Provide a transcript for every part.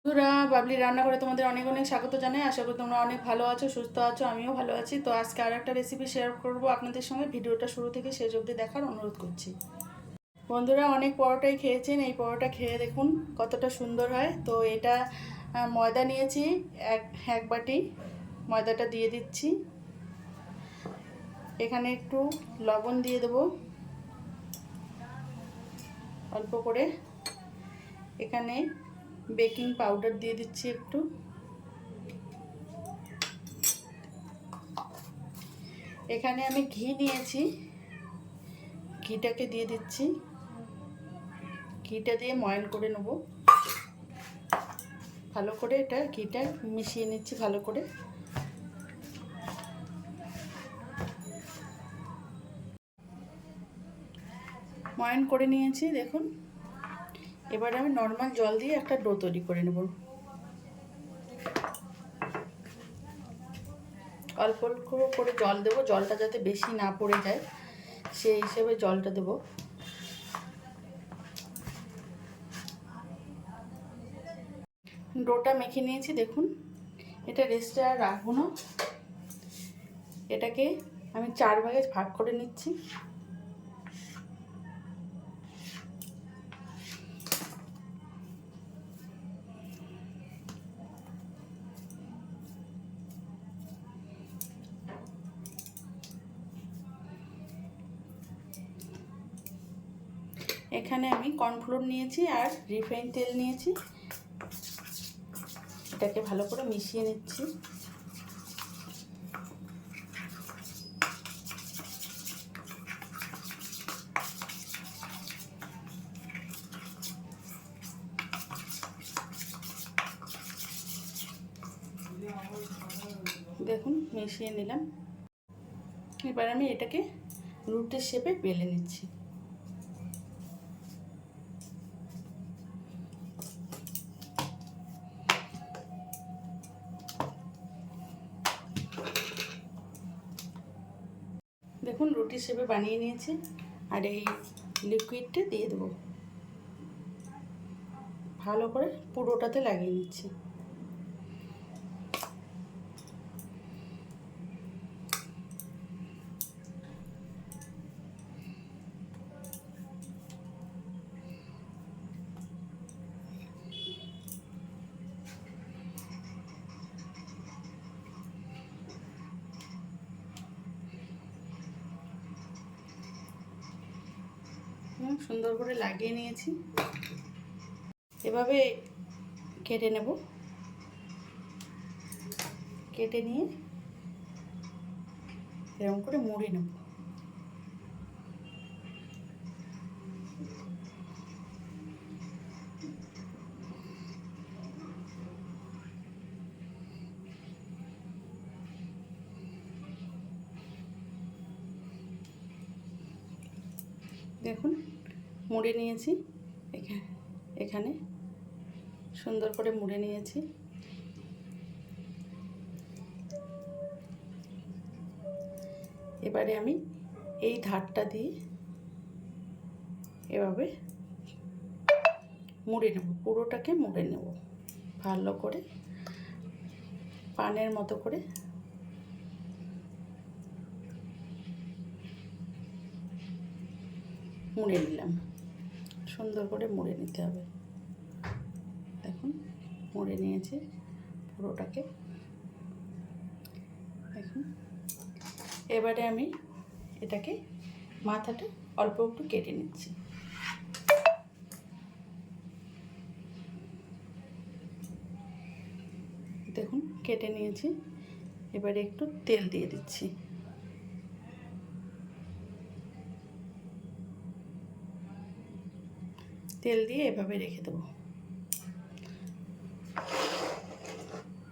বন্ধুরা, বাবলি রান্নাঘরে তোমাদের অনেক অনেক স্বাগত জানাই। আশা করি তোমরা অনেক ভালো আছো, সুস্থ আছো, আমিও ভালো আছি। তো আজকে আর একটা রেসিপি শেয়ার করব আপনাদের সঙ্গে। ভিডিওটা শুরু থেকে শেষ অবধি দেখার অনুরোধ করছি। বন্ধুরা, অনেক পরোটাই খেয়েছেন, এই পরোটা খেয়ে দেখুন কতটা সুন্দর হয়। তো এটা ময়দা নিয়েছি এক এক বাটি, ময়দাটা দিয়ে দিচ্ছি। এখানে একটু লবণ দিয়ে দেবো অল্প করে। এখানে বেকিং পাউডার দিয়ে দিচ্ছি একটু। এখানে আমি ঘি নিয়েছি, ঘিটাকে দিয়ে দিচ্ছি। ঘিটা দিয়ে ময়ান করে নেব ভালো করে। এটা ঘিটা মিশিয়ে নিচ্ছি ভালো করে। ময়ান করে নিয়েছি দেখুন। এবার আমি নর্মাল জল দিয়ে একটা ডো তৈরি করে নেব। অল্প অল্প করে জল দেবো, জলটা যাতে বেশি না পড়ে যায় সেই হিসেবে জলটা দেবো। ডোটা মেখে নিয়েছি দেখুন। এটা রেস্টে আর রাখবো না, এটাকে আমি 4 ভাগে ভাগ করে নিচ্ছি। এখানে আমি কর্নফ্লোর নিয়েছি আর রিফাইন তেল নিয়েছি। এটাকে ভালো করে মিশিয়ে নিচ্ছি। দেখুন মিশিয়ে নিলাম। এবার আমি এটাকে রুটির শেপে বেলে নিচ্ছি। দেখুন রুটির শেপে বানিয়ে নিয়েছি। আর এই লিকুইডটা দিয়ে দেবো, ভালো করে পুরোটাতে লাগিয়ে নিচ্ছি। সুন্দর করে লাগিয়ে নিয়েছি। এভাবে কেটে নেব, কেটে নিয়ে এরকম করে মুড়ে নেব। দেখুন মুড়ে নিয়েছি, এখানে সুন্দর করে মুড়ে নিয়েছি। এবারে আমি এই ধারটা দিয়ে এভাবে মুড়ে নেব, পুরোটাকে মুড়ে নেব ভালো করে, পানের মতো করে। মুড়ে নিলাম, সুন্দর করে মুড়ে নিতে হবে। দেখুন মুড়ে নিয়েছি পুরোটাকে। দেখুন এবারে আমি এটাকে মাথাটা অল্প একটু কেটে নিচ্ছি। দেখুন কেটে নিয়েছি। এবারে একটু তেল দিয়ে দিচ্ছি। তেল দিয়ে এভাবে রেখে দেবো।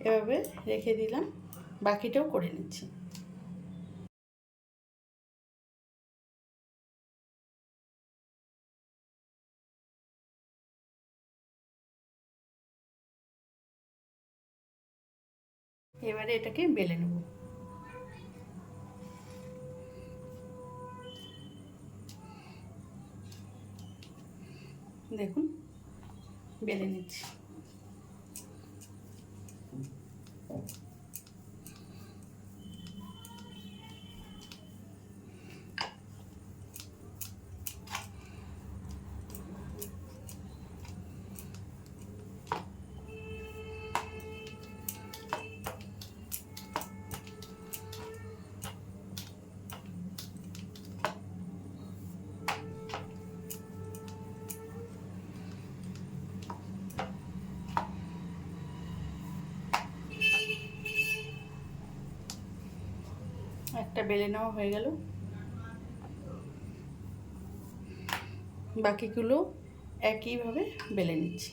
এভাবে রেখে দিলাম, বাকিটাও করে নিচ্ছি। এবারে এটাকে বেলে নেব। দেখুন বেলে নিচ্ছি। একটা বেলে নেওয়া হয়ে গেল, বাকিগুলো একইভাবে বেলে নিচ্ছি।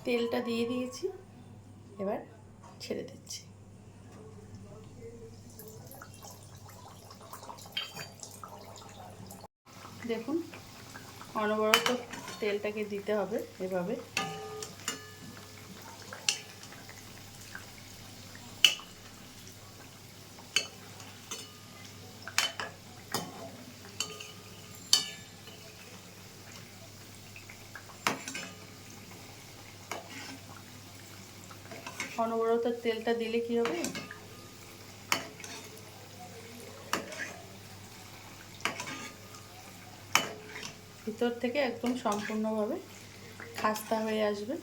তেলটা দিয়ে দিয়েছি, এবার ছেড়ে দিচ্ছি। দেখুন, অনবরত তেলটাকে দিতে হবে এভাবে। অনবরত তেলটা দিলে কি হবে, ভিতর থেকে একদম সম্পূর্ণভাবে খাস্তা হয়ে আসবে।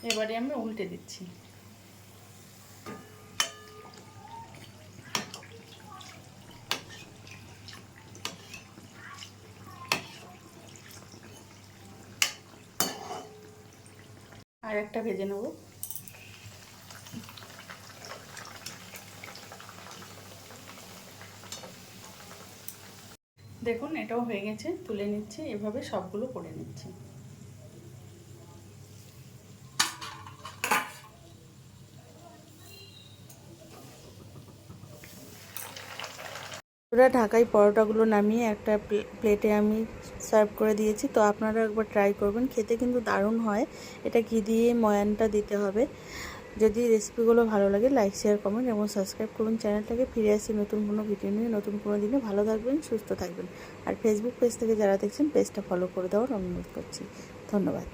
এবারে আমি উল্টে দিচ্ছি। আর একটা ভেজে নেব। দেখুন, এটাও হয়ে গেছে, তুলে নিচ্ছি। এভাবে সবগুলো করে নিচ্ছি। পুরো ঢাকাই পরোটাগুলো নামিয়ে একটা প্লেটে আমি সার্ভ করে দিয়েছি। তো আপনারা একবার ট্রাই করবেন, খেতে কিন্তু দারুণ হয়। এটা ঘি দিয়ে ময়ানটা দিতে হবে। যদি রেসিপিগুলো ভালো লাগে, লাইক, শেয়ার, কমেন্ট এবং সাবস্ক্রাইব করুন চ্যানেলটাকে। ফিরে আসি নতুন কোনো ভিডিও নিয়ে, নতুন কোনো দিনে। ভালো থাকবেন, সুস্থ থাকবেন। আর ফেসবুক পেজ থেকে যারা দেখছেন, পেজটা ফলো করে দেওয়ার অনুরোধ করছি। ধন্যবাদ।